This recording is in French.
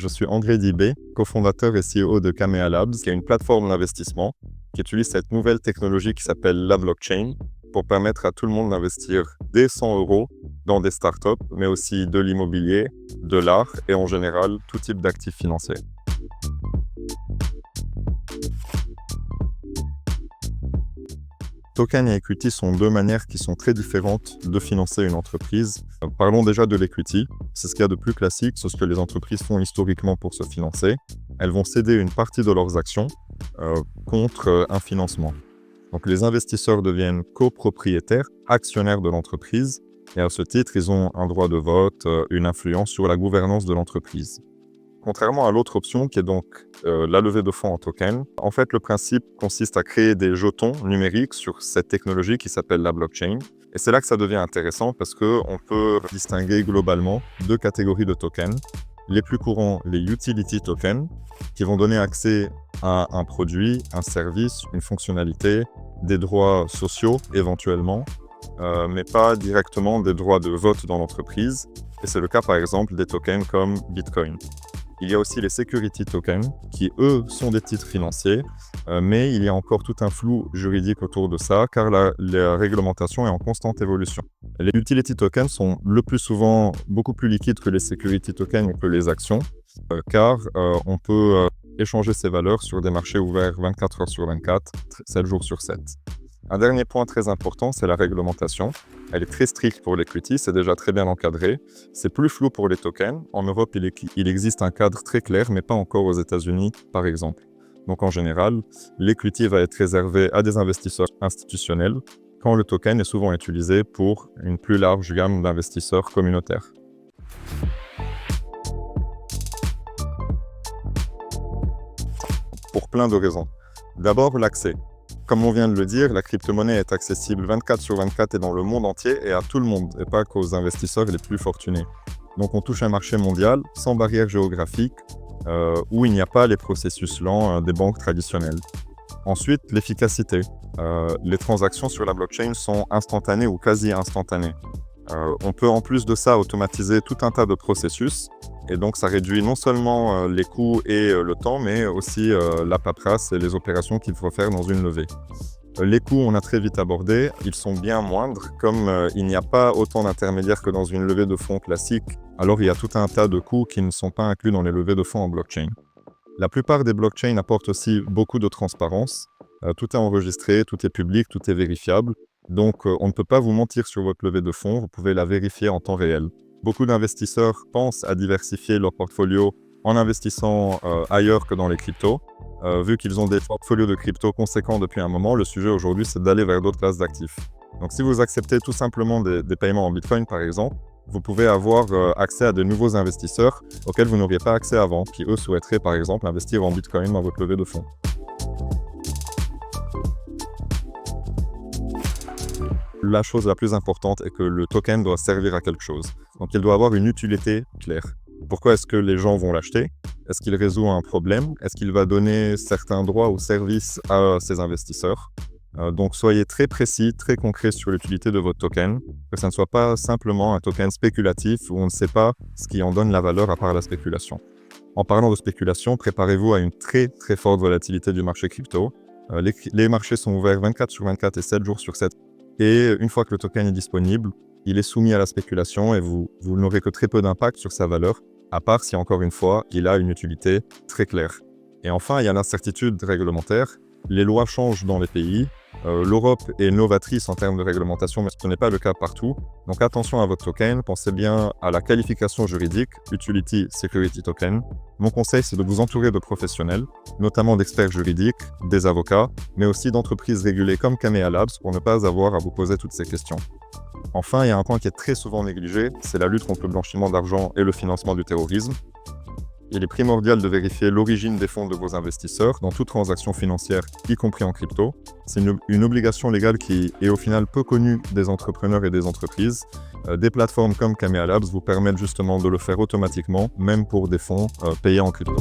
je suis André Dibé, cofondateur et CEO de Kamea Labs, qui est une plateforme d'investissement qui utilise cette nouvelle technologie qui s'appelle la blockchain pour permettre à tout le monde d'investir dès 100 euros dans des startups, mais aussi de l'immobilier, de l'art et en général tout type d'actifs financiers. Token et equity sont deux manières qui sont très différentes de financer une entreprise. Parlons déjà de l'equity. C'est ce qu'il y a de plus classique, c'est ce que les entreprises font historiquement pour se financer. Elles vont céder une partie de leurs actions contre un financement. Donc les investisseurs deviennent copropriétaires, actionnaires de l'entreprise, et à ce titre, ils ont un droit de vote, une influence sur la gouvernance de l'entreprise. Contrairement à l'autre option, qui est donc la levée de fonds en token, en fait, le principe consiste à créer des jetons numériques sur cette technologie qui s'appelle la blockchain. Et c'est là que ça devient intéressant parce qu'on peut distinguer globalement deux catégories de tokens. Les plus courants, les utility tokens, qui vont donner accès à un produit, un service, une fonctionnalité, des droits sociaux éventuellement, mais pas directement des droits de vote dans l'entreprise. Et c'est le cas par exemple des tokens comme Bitcoin. Il y a aussi les security tokens, qui eux sont des titres financiers, mais il y a encore tout un flou juridique autour de ça, car la réglementation est en constante évolution. Les utility tokens sont le plus souvent beaucoup plus liquides que les security tokens ou que les actions, car on peut échanger ces valeurs sur des marchés ouverts 24 heures sur 24, 7 jours sur 7. Un dernier point très important, c'est la réglementation. Elle est très stricte pour l'equity, c'est déjà très bien encadré. C'est plus flou pour les tokens. En Europe, il existe un cadre très clair, mais pas encore aux États-Unis, par exemple. Donc en général, l'equity va être réservé à des investisseurs institutionnels, quand le token est souvent utilisé pour une plus large gamme d'investisseurs communautaires. Pour plein de raisons. D'abord, l'accès. Comme on vient de le dire, la crypto-monnaie est accessible 24 sur 24 et dans le monde entier et à tout le monde, et pas qu'aux investisseurs les plus fortunés. Donc on touche un marché mondial sans barrière géographique, où il n'y a pas les processus lents des banques traditionnelles. Ensuite, l'efficacité. Les transactions sur la blockchain sont instantanées ou quasi instantanées. On peut en plus de ça automatiser tout un tas de processus, et donc ça réduit non seulement les coûts et le temps, mais aussi la paperasse et les opérations qu'il faut faire dans une levée. Les coûts, on a très vite abordé, ils sont bien moindres, comme il n'y a pas autant d'intermédiaires que dans une levée de fonds classique, alors il y a tout un tas de coûts qui ne sont pas inclus dans les levées de fonds en blockchain. La plupart des blockchains apportent aussi beaucoup de transparence, tout est enregistré, tout est public, tout est vérifiable, donc on ne peut pas vous mentir sur votre levée de fonds, vous pouvez la vérifier en temps réel. Beaucoup d'investisseurs pensent à diversifier leur portfolio en investissant ailleurs que dans les cryptos. Vu qu'ils ont des portfolios de crypto conséquents depuis un moment, le sujet aujourd'hui, c'est d'aller vers d'autres classes d'actifs. Donc si vous acceptez tout simplement des paiements en Bitcoin, par exemple, vous pouvez avoir accès à de nouveaux investisseurs auxquels vous n'auriez pas accès avant, qui eux souhaiteraient par exemple investir en Bitcoin dans votre levée de fonds. La chose la plus importante est que le token doit servir à quelque chose. Donc il doit avoir une utilité claire. Pourquoi est-ce que les gens vont l'acheter? Est-ce qu'il résout un problème? Est-ce qu'il va donner certains droits ou services à ses investisseurs? Donc soyez très précis, très concret sur l'utilité de votre token, que ça ne soit pas simplement un token spéculatif où on ne sait pas ce qui en donne la valeur à part la spéculation. En parlant de spéculation, préparez-vous à une très très forte volatilité du marché crypto. Les marchés sont ouverts 24 sur 24 et 7 jours sur 7. Et une fois que le token est disponible, il est soumis à la spéculation et vous n'aurez que très peu d'impact sur sa valeur, à part si, encore une fois, il a une utilité très claire. Et enfin, il y a l'incertitude réglementaire. Les lois changent dans les pays. L'Europe est novatrice en termes de réglementation, mais ce n'est pas le cas partout. Donc attention à votre token, pensez bien à la qualification juridique, Utility Security Token. Mon conseil, c'est de vous entourer de professionnels, notamment d'experts juridiques, des avocats, mais aussi d'entreprises régulées comme Kamea Labs pour ne pas avoir à vous poser toutes ces questions. Enfin, il y a un point qui est très souvent négligé, c'est la lutte contre le blanchiment d'argent et le financement du terrorisme. Il est primordial de vérifier l'origine des fonds de vos investisseurs dans toute transaction financière, y compris en crypto. C'est une obligation légale qui est au final peu connue des entrepreneurs et des entreprises. Des plateformes comme Kamea Labs vous permettent justement de le faire automatiquement, même pour des fonds payés en crypto.